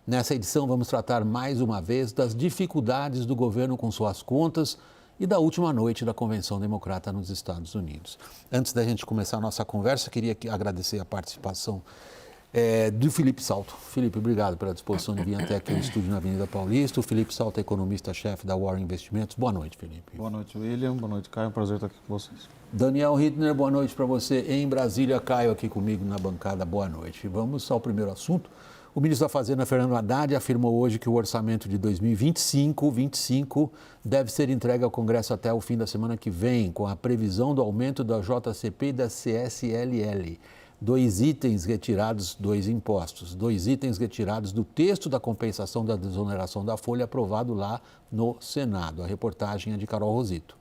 Nessa edição, vamos tratar mais uma vez das dificuldades do governo com suas contas e da última noite da Convenção Democrata nos Estados Unidos. Antes da gente começar a nossa conversa, queria agradecer a participação do Felipe Salto. Felipe, obrigado pela disposição de vir até aqui ao estúdio na Avenida Paulista. O Felipe Salto é economista-chefe da Warren Investimentos. Boa noite, Felipe. Boa noite, William. Boa noite, Caio. É um prazer estar aqui com vocês. Daniel Hittner, boa noite para você em Brasília. Caio aqui comigo na bancada. Boa noite. Vamos ao primeiro assunto. O ministro da Fazenda, Fernando Haddad, afirmou hoje que o orçamento de 2025 deve ser entregue ao Congresso até o fim da semana que vem, com a previsão do aumento da JCP e da CSLL. Dois itens retirados do texto da compensação da desoneração da folha aprovado lá no Senado. A reportagem é de Carol Rosito.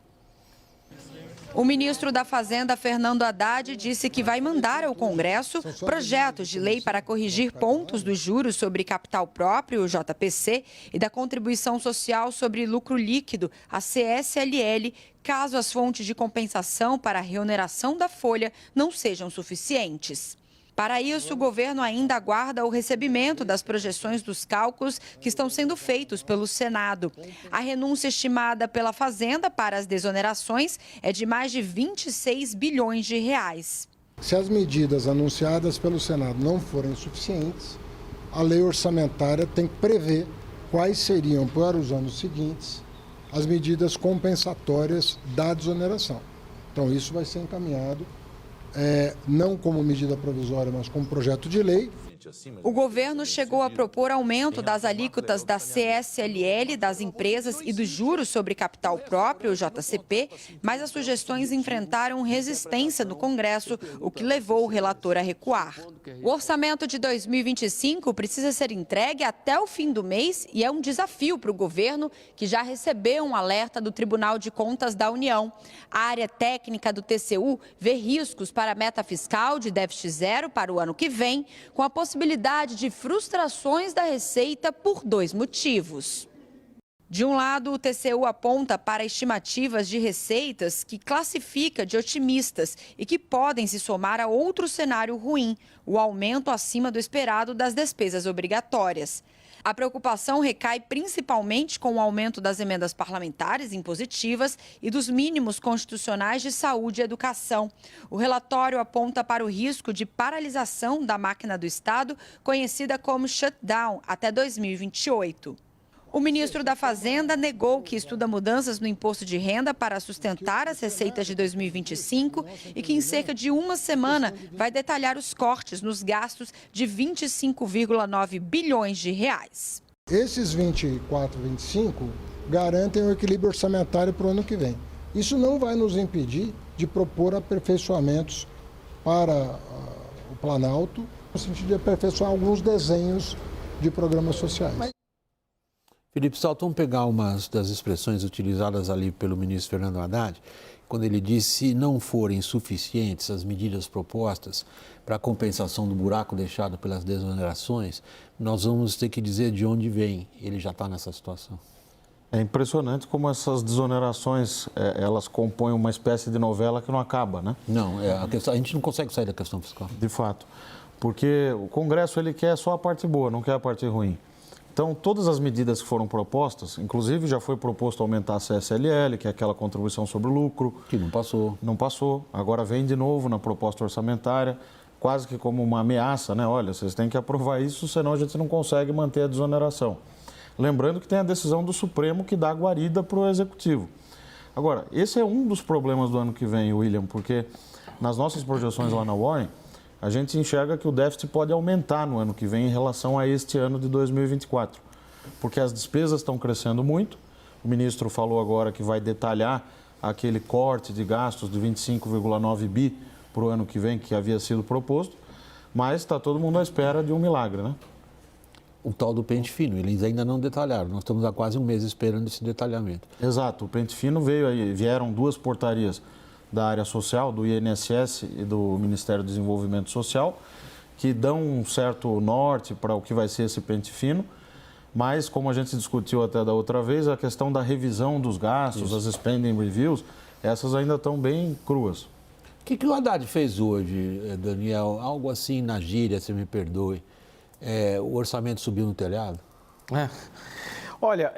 O ministro da Fazenda, Fernando Haddad, disse que vai mandar ao Congresso projetos de lei para corrigir pontos dos juros sobre capital próprio, o JPC, e da contribuição social sobre lucro líquido, a CSLL, caso as fontes de compensação para a reoneração da folha não sejam suficientes. Para isso, o governo ainda aguarda o recebimento das projeções dos cálculos que estão sendo feitos pelo Senado. A renúncia estimada pela Fazenda para as desonerações é de mais de 26 bilhões de reais. Se as medidas anunciadas pelo Senado não forem suficientes, a lei orçamentária tem que prever quais seriam para os anos seguintes as medidas compensatórias da desoneração. Então, isso vai ser encaminhado. Não como medida provisória, mas como projeto de lei. O governo chegou a propor aumento das alíquotas da CSLL, das empresas e dos juros sobre capital próprio, o JCP, mas as sugestões enfrentaram resistência no Congresso, o que levou o relator a recuar. O orçamento de 2025 precisa ser entregue até o fim do mês e é um desafio para o governo, que já recebeu um alerta do Tribunal de Contas da União. A área técnica do TCU vê riscos para a meta fiscal de déficit zero para o ano que vem, com a possibilidade de frustrações da Receita por dois motivos. De um lado, o TCU aponta para estimativas de receitas que classifica de otimistas e que podem se somar a outro cenário ruim, o aumento acima do esperado das despesas obrigatórias. A preocupação recai principalmente com o aumento das emendas parlamentares impositivas e dos mínimos constitucionais de saúde e educação. O relatório aponta para o risco de paralisação da máquina do Estado, conhecida como shutdown, até 2028. O ministro da Fazenda negou que estuda mudanças no imposto de renda para sustentar as receitas de 2025 e que em cerca de uma semana vai detalhar os cortes nos gastos de 25,9 bilhões de reais. Esses 24, 25 garantem o equilíbrio orçamentário para o ano que vem. Isso não vai nos impedir de propor aperfeiçoamentos para o Planalto, no sentido de aperfeiçoar alguns desenhos de programas sociais. Felipe Salto, vamos pegar umas das expressões utilizadas ali pelo ministro Fernando Haddad, quando ele disse se não forem suficientes as medidas propostas para a compensação do buraco deixado pelas desonerações, nós vamos ter que dizer de onde vem. Ele já está nessa situação. É impressionante como essas desonerações, elas compõem uma espécie de novela que não acaba, né? Não, a gente não consegue sair da questão fiscal. De fato, porque o Congresso ele quer só a parte boa, não quer a parte ruim. Então, todas as medidas que foram propostas, inclusive já foi proposto aumentar a CSLL, que é aquela contribuição sobre o lucro. Que não passou. Não passou. Agora vem de novo na proposta orçamentária, quase que como uma ameaça, né? Olha, vocês têm que aprovar isso, senão a gente não consegue manter a desoneração. Lembrando que tem a decisão do Supremo que dá guarida para o Executivo. Agora, esse é um dos problemas do ano que vem, William, porque nas nossas projeções lá na Warren, a gente enxerga que o déficit pode aumentar no ano que vem em relação a este ano de 2024, porque as despesas estão crescendo muito. O ministro falou agora que vai detalhar aquele corte de gastos de 25,9 bi para o ano que vem, que havia sido proposto, mas está todo mundo à espera de um milagre, né? O tal do pente fino, eles ainda não detalharam, nós estamos há quase um mês esperando esse detalhamento. Exato, o pente fino veio aí, vieram duas portarias da área social, do INSS e do Ministério do Desenvolvimento Social, que dão um certo norte para o que vai ser esse pente fino, mas como a gente discutiu até da outra vez, a questão da revisão dos gastos, as spending reviews, essas ainda estão bem cruas. O que o Haddad fez hoje, Daniel? Algo assim na gíria, se me perdoe. o orçamento subiu no telhado? Olha,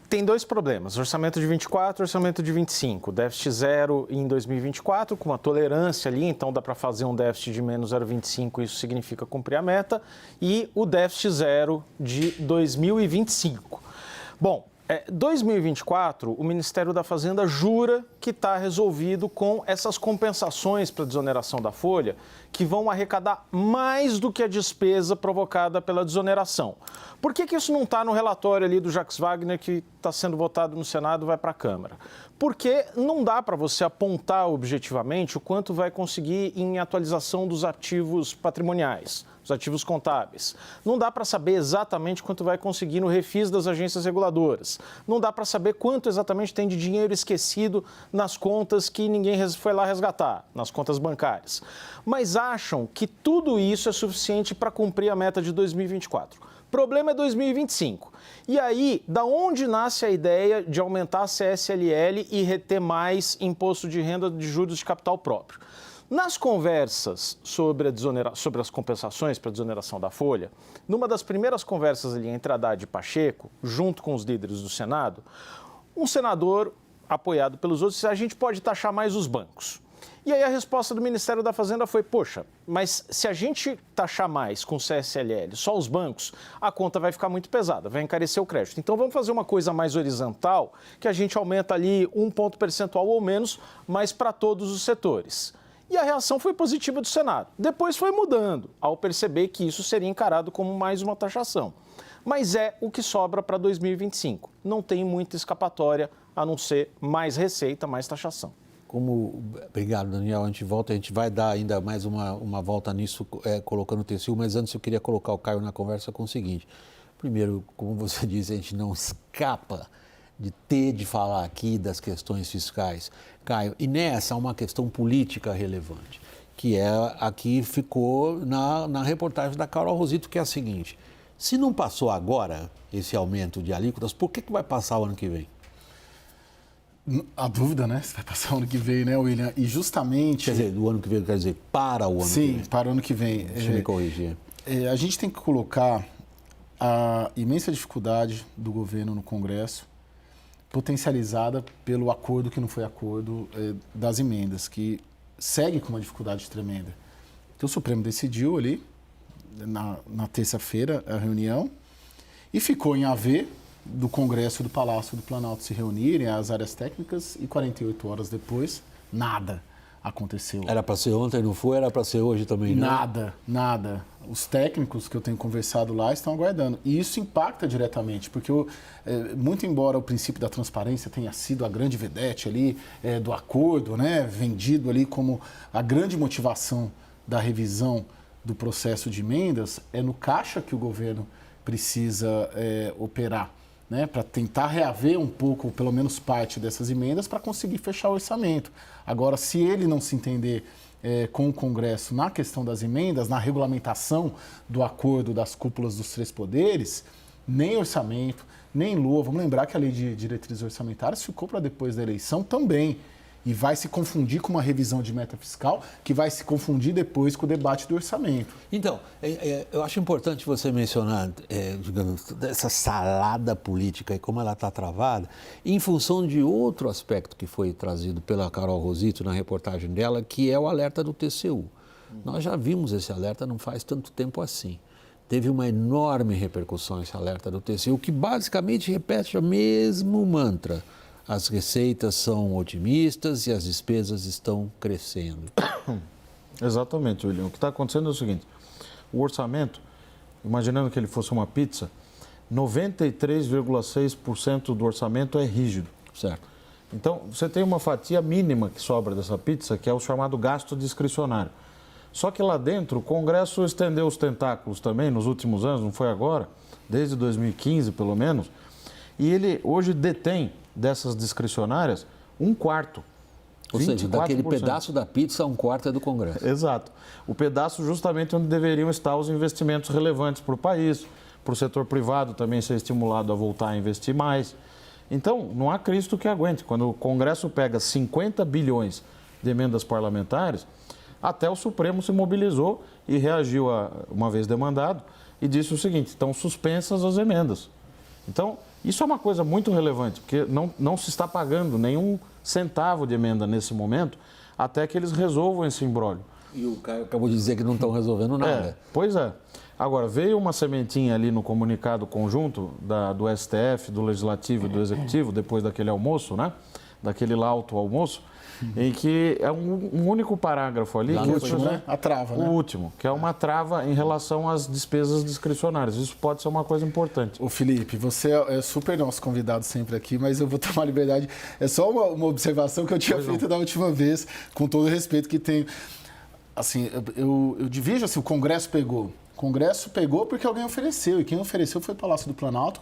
tem dois problemas, orçamento de 24 e orçamento de 25. Déficit zero em 2024, com uma tolerância ali, então dá para fazer um déficit de menos 0,25, isso significa cumprir a meta, e o déficit zero de 2025. Bom, 2024, o Ministério da Fazenda jura que está resolvido com essas compensações para desoneração da folha, que vão arrecadar mais do que a despesa provocada pela desoneração. Por que isso não está no relatório ali do Jacques Wagner, que está sendo votado no Senado e vai para a Câmara? Porque não dá para você apontar objetivamente o quanto vai conseguir em atualização dos ativos patrimoniais, os ativos contábeis. Não dá para saber exatamente quanto vai conseguir no refis das agências reguladoras. Não dá para saber quanto exatamente tem de dinheiro esquecido nas contas que ninguém foi lá resgatar, nas contas bancárias. Mas acham que tudo isso é suficiente para cumprir a meta de 2024. O problema é 2025. E aí, da onde nasce a ideia de aumentar a CSLL e reter mais imposto de renda de juros de capital próprio? Nas conversas sobre as compensações para a desoneração da folha, numa das primeiras conversas ali entre Haddad e Pacheco, junto com os líderes do Senado, um senador apoiado pelos outros disse: a gente pode taxar mais os bancos. E aí a resposta do Ministério da Fazenda foi: poxa, mas se a gente taxar mais com CSLL só os bancos, a conta vai ficar muito pesada, vai encarecer o crédito. Então vamos fazer uma coisa mais horizontal, que a gente aumenta ali 1 ponto percentual ou menos, mas para todos os setores. E a reação foi positiva do Senado. Depois foi mudando, ao perceber que isso seria encarado como mais uma taxação. Mas é o que sobra para 2025. Não tem muita escapatória, a não ser mais receita, mais taxação. Obrigado, Daniel. A gente vai dar ainda mais uma volta nisso, colocando o TCU, mas antes eu queria colocar o Caio na conversa com o seguinte. Primeiro, como você disse, a gente não escapa de ter de falar aqui das questões fiscais. Caio, e nessa há uma questão política relevante, que é a que ficou na reportagem da Carol Rosito, que é a seguinte: se não passou agora esse aumento de alíquotas, por que vai passar o ano que vem? A dúvida, né? Se vai passar o ano que vem, né, William? E justamente... Quer dizer, do ano que vem, quer dizer, para o ano que vem. Sim, para o ano que vem. Deixa eu me corrigir. A gente tem que colocar a imensa dificuldade do governo no Congresso, potencializada pelo acordo que não foi acordo das emendas, que segue com uma dificuldade tremenda. Então, o Supremo decidiu ali, na terça-feira, a reunião, e ficou em haver do Congresso e do Palácio do Planalto se reunirem, as áreas técnicas, e 48 horas depois, nada aconteceu. Era para ser ontem, não foi? Era para ser hoje também, não? Nada. Os técnicos que eu tenho conversado lá estão aguardando. E isso impacta diretamente, porque muito embora o princípio da transparência tenha sido a grande vedete ali do acordo, né, vendido ali como a grande motivação da revisão do processo de emendas, é no caixa que o governo precisa operar, né, para tentar reaver um pouco, pelo menos parte dessas emendas, para conseguir fechar o orçamento. Agora, se ele não se entender com o Congresso na questão das emendas, na regulamentação do acordo das cúpulas dos três poderes, nem orçamento, nem LOA. Vamos lembrar que a lei de diretrizes orçamentárias ficou para depois da eleição também. E vai se confundir com uma revisão de meta fiscal, que vai se confundir depois com o debate do orçamento. Então, eu acho importante você mencionar, digamos, essa salada política e como ela está travada, em função de outro aspecto que foi trazido pela Carol Rosito na reportagem dela, que é o alerta do TCU. Nós já vimos esse alerta não faz tanto tempo assim. Teve uma enorme repercussão esse alerta do TCU, que basicamente repete o mesmo mantra. As receitas são otimistas e as despesas estão crescendo. Exatamente, William. O que está acontecendo é o seguinte: o orçamento, imaginando que ele fosse uma pizza, 93,6% do orçamento é rígido. Certo. Então, você tem uma fatia mínima que sobra dessa pizza, que é o chamado gasto discricionário. Só que lá dentro, o Congresso estendeu os tentáculos também nos últimos anos, não foi agora, desde 2015 pelo menos, e ele hoje detém dessas discricionárias 1/4. Ou seja, daquele pedaço da pizza, 1/4 é do Congresso. Exato. O pedaço justamente onde deveriam estar os investimentos relevantes para o país, para o setor privado também ser estimulado a voltar a investir mais. Então, não há Cristo que aguente. Quando o Congresso pega 50 bilhões de emendas parlamentares, até o Supremo se mobilizou e reagiu, uma vez demandado, e disse o seguinte: estão suspensas as emendas. Então, isso é uma coisa muito relevante, porque não se está pagando nenhum centavo de emenda nesse momento, até que eles resolvam esse imbróglio. E o Caio acabou de dizer que não estão resolvendo nada. Pois é. Agora, veio uma sementinha ali no comunicado conjunto do STF, do Legislativo e do Executivo, depois daquele almoço, né? Daquele lauto almoço, em que é um único parágrafo ali. Lá Que no último, né? A trava, né? O último, que é uma trava em relação às despesas discricionárias. Isso pode ser uma coisa importante. Ô Felipe, você é super nosso convidado sempre aqui, mas eu vou tomar liberdade. É só uma observação que eu tinha feito da última vez, com todo o respeito que tenho. Assim, eu divido assim, o Congresso pegou. O Congresso pegou porque alguém ofereceu, e quem ofereceu foi o Palácio do Planalto,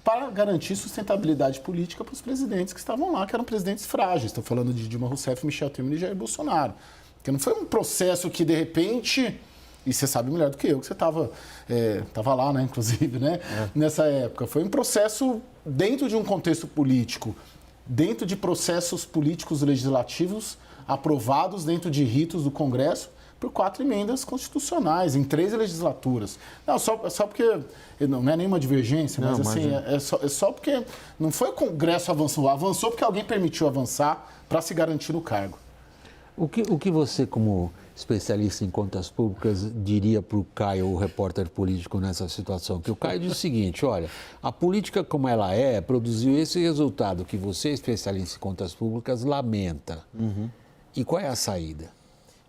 para garantir sustentabilidade política para os presidentes que estavam lá, que eram presidentes frágeis. Estou falando de Dilma Rousseff, Michel Temer e Jair Bolsonaro. Porque não foi um processo que, de repente, e você sabe melhor do que eu, que você estava lá, né, inclusive, né, nessa época. Foi um processo dentro de um contexto político, dentro de processos políticos legislativos aprovados dentro de ritos do Congresso, por 4 emendas constitucionais, em 3 legislaturas. Não, só porque não é nenhuma divergência, mas assim, é só porque não foi o Congresso avançou porque alguém permitiu avançar para se garantir no cargo. O que você, como especialista em contas públicas, diria para o Caio, o repórter político, nessa situação? Que o Caio diz o seguinte: olha, a política como ela produziu esse resultado que você, especialista em contas públicas, lamenta. E qual é a saída?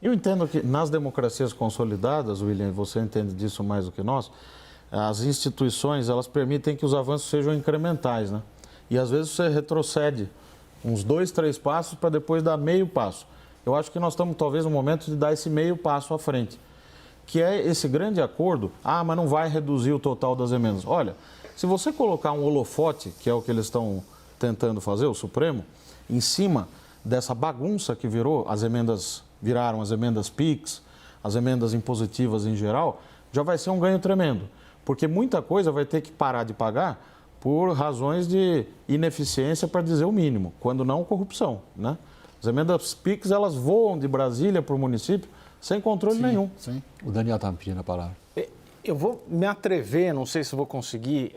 Eu entendo que nas democracias consolidadas, William, você entende disso mais do que nós, as instituições, elas permitem que os avanços sejam incrementais, né? E às vezes você retrocede uns 2, 3 passos para depois dar meio passo. Eu acho que nós estamos talvez no momento de dar esse meio passo à frente, que é esse grande acordo. Mas não vai reduzir o total das emendas. Olha, se você colocar um holofote, que é o que eles estão tentando fazer, o Supremo, em cima dessa bagunça que viraram as emendas PIX, as emendas impositivas em geral, já vai ser um ganho tremendo. Porque muita coisa vai ter que parar de pagar por razões de ineficiência, para dizer o mínimo, quando não corrupção, né? As emendas PIX, elas voam de Brasília para o município sem controle nenhum. Sim. O Daniel está me pedindo a palavra. Eu vou me atrever, não sei se vou conseguir,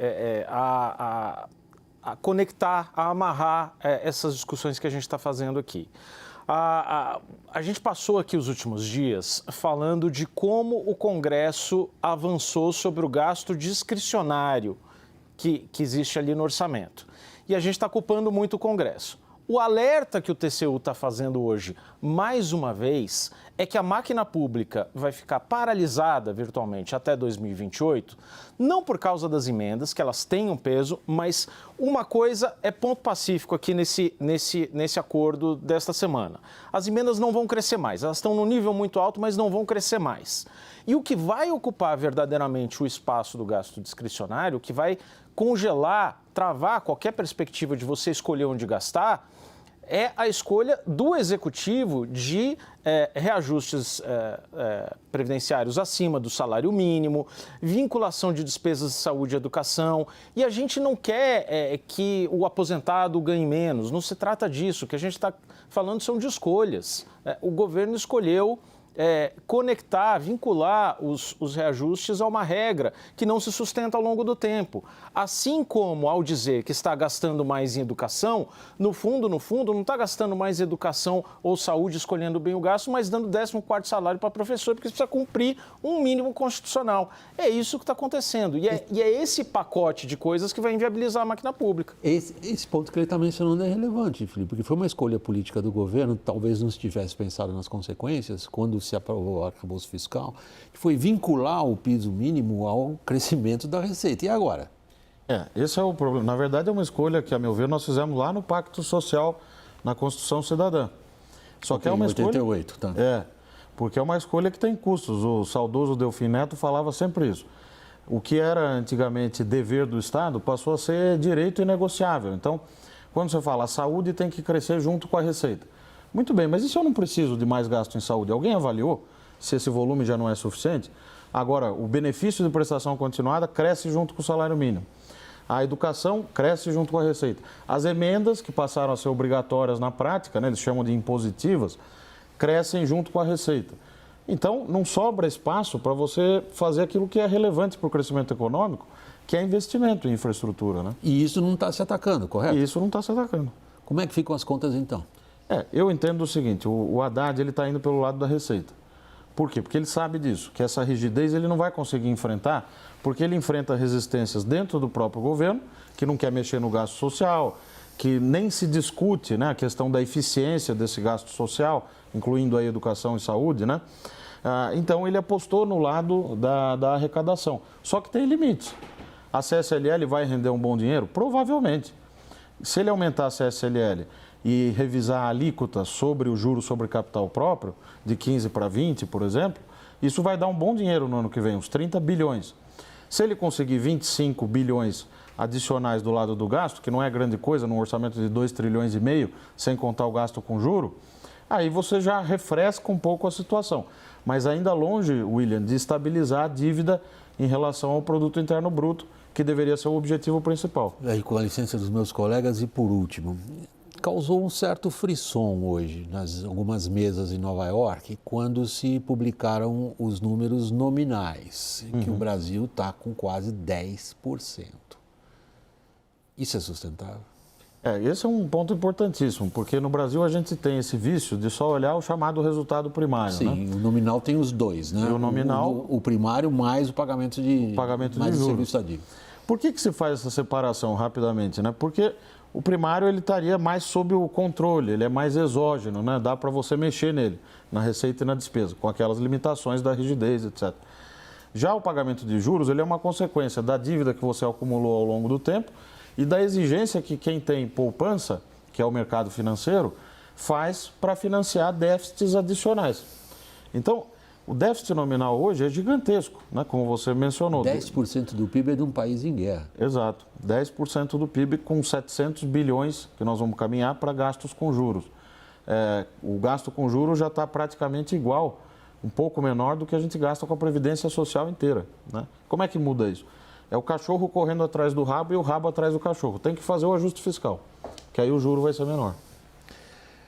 a conectar, a amarrar essas discussões que a gente está fazendo aqui. A gente passou aqui os últimos dias falando de como o Congresso avançou sobre o gasto discricionário que existe ali no orçamento. E a gente está culpando muito o Congresso. O alerta que o TCU está fazendo hoje, mais uma vez, é que a máquina pública vai ficar paralisada virtualmente até 2028, não por causa das emendas, que elas têm um peso, mas uma coisa é ponto pacífico aqui nesse acordo desta semana. As emendas não vão crescer mais, elas estão num nível muito alto, mas não vão crescer mais. E o que vai ocupar verdadeiramente o espaço do gasto discricionário, o que vai congelar, travar qualquer perspectiva de você escolher onde gastar, é a escolha do Executivo de reajustes previdenciários acima do salário mínimo, vinculação de despesas de saúde e educação. E a gente não quer que o aposentado ganhe menos, não se trata disso. O que a gente está falando são de escolhas. O governo escolheu conectar, vincular os reajustes a uma regra que não se sustenta ao longo do tempo. Assim como ao dizer que está gastando mais em educação, no fundo, não está gastando mais em educação ou saúde escolhendo bem o gasto, mas dando 14º salário para professor, porque precisa cumprir um mínimo constitucional. É isso que está acontecendo. E é esse pacote de coisas que vai inviabilizar a máquina pública. Esse ponto que ele está mencionando é relevante, Felipe, porque foi uma escolha política do governo, talvez não se tivesse pensado nas consequências, quando se aprovou o arcabouço fiscal, que foi vincular o piso mínimo ao crescimento da receita. E agora? Esse é o problema. Na verdade, é uma escolha que, a meu ver, nós fizemos lá no Pacto Social, na Constituição Cidadã. Só que é uma escolha... 88, tá? Porque é uma escolha que tem custos. O saudoso Delfim Neto falava sempre isso. O que era antigamente dever do Estado passou a ser direito inegociável. Então, quando você fala a saúde tem que crescer junto com a receita. Muito bem, mas e se eu não preciso de mais gasto em saúde? Alguém avaliou se esse volume já não é suficiente? Agora, o benefício de prestação continuada cresce junto com o salário mínimo. A educação cresce junto com a receita. As emendas, que passaram a ser obrigatórias na prática, né, eles chamam de impositivas, crescem junto com a receita. Então, não sobra espaço para você fazer aquilo que é relevante para o crescimento econômico, que é investimento em infraestrutura, né? E isso não está se atacando, correto? E isso não está se atacando. Como é que ficam as contas, então? Eu entendo o seguinte, o Haddad está indo pelo lado da receita. Por quê? Porque ele sabe disso, que essa rigidez ele não vai conseguir enfrentar, porque ele enfrenta resistências dentro do próprio governo, que não quer mexer no gasto social, que nem se discute, né, a questão da eficiência desse gasto social, incluindo a educação e saúde, né? Então ele apostou no lado da arrecadação. Só que tem limites. A CSLL vai render um bom dinheiro? Provavelmente. Se ele aumentar a CSLL e revisar a alíquota sobre o juro sobre capital próprio, de 15 para 20, por exemplo, isso vai dar um bom dinheiro no ano que vem, uns 30 bilhões. Se ele conseguir 25 bilhões adicionais do lado do gasto, que não é grande coisa, num orçamento de 2,5 trilhões, sem contar o gasto com juro, aí você já refresca um pouco a situação. Mas ainda longe, William, de estabilizar a dívida em relação ao produto interno bruto, que deveria ser o objetivo principal. Aí, com a licença dos meus colegas, e por último, causou um certo frisson hoje nas algumas mesas em Nova York, quando se publicaram os números nominais, que o Brasil está com quase 10%. Isso é sustentável? Esse é um ponto importantíssimo, porque no Brasil a gente tem esse vício de só olhar o chamado resultado primário. Sim, né? O nominal tem os dois, né? E o nominal... O primário mais o pagamento de juros. serviço da dívida. Por que se faz essa separação rapidamente? Né? Porque o primário ele estaria mais sob o controle, ele é mais exógeno, né? Dá para você mexer nele, na receita e na despesa, com aquelas limitações da rigidez, etc. Já o pagamento de juros ele é uma consequência da dívida que você acumulou ao longo do tempo e da exigência que quem tem poupança, que é o mercado financeiro, faz para financiar déficits adicionais. Então, o déficit nominal hoje é gigantesco, né? Como você mencionou. 10% do PIB é de um país em guerra. Exato, 10% do PIB com 700 bilhões que nós vamos caminhar para gastos com juros. O gasto com juros já está praticamente igual, um pouco menor do que a gente gasta com a Previdência Social inteira. Né? Como é que muda isso? É o cachorro correndo atrás do rabo e o rabo atrás do cachorro. Tem que fazer o ajuste fiscal, que aí o juro vai ser menor.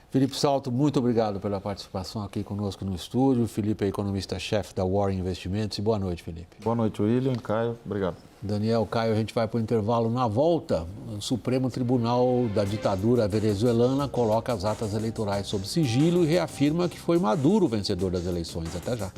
Felipe Salto, muito obrigado pela participação aqui conosco no estúdio. Felipe é economista-chefe da Warren Investimentos. E boa noite, Felipe. Boa noite, William, Caio. Obrigado. Daniel, Caio, a gente vai para o intervalo. Na volta, o Supremo Tribunal da ditadura venezuelana coloca as atas eleitorais sob sigilo e reafirma que foi Maduro o vencedor das eleições. Até já.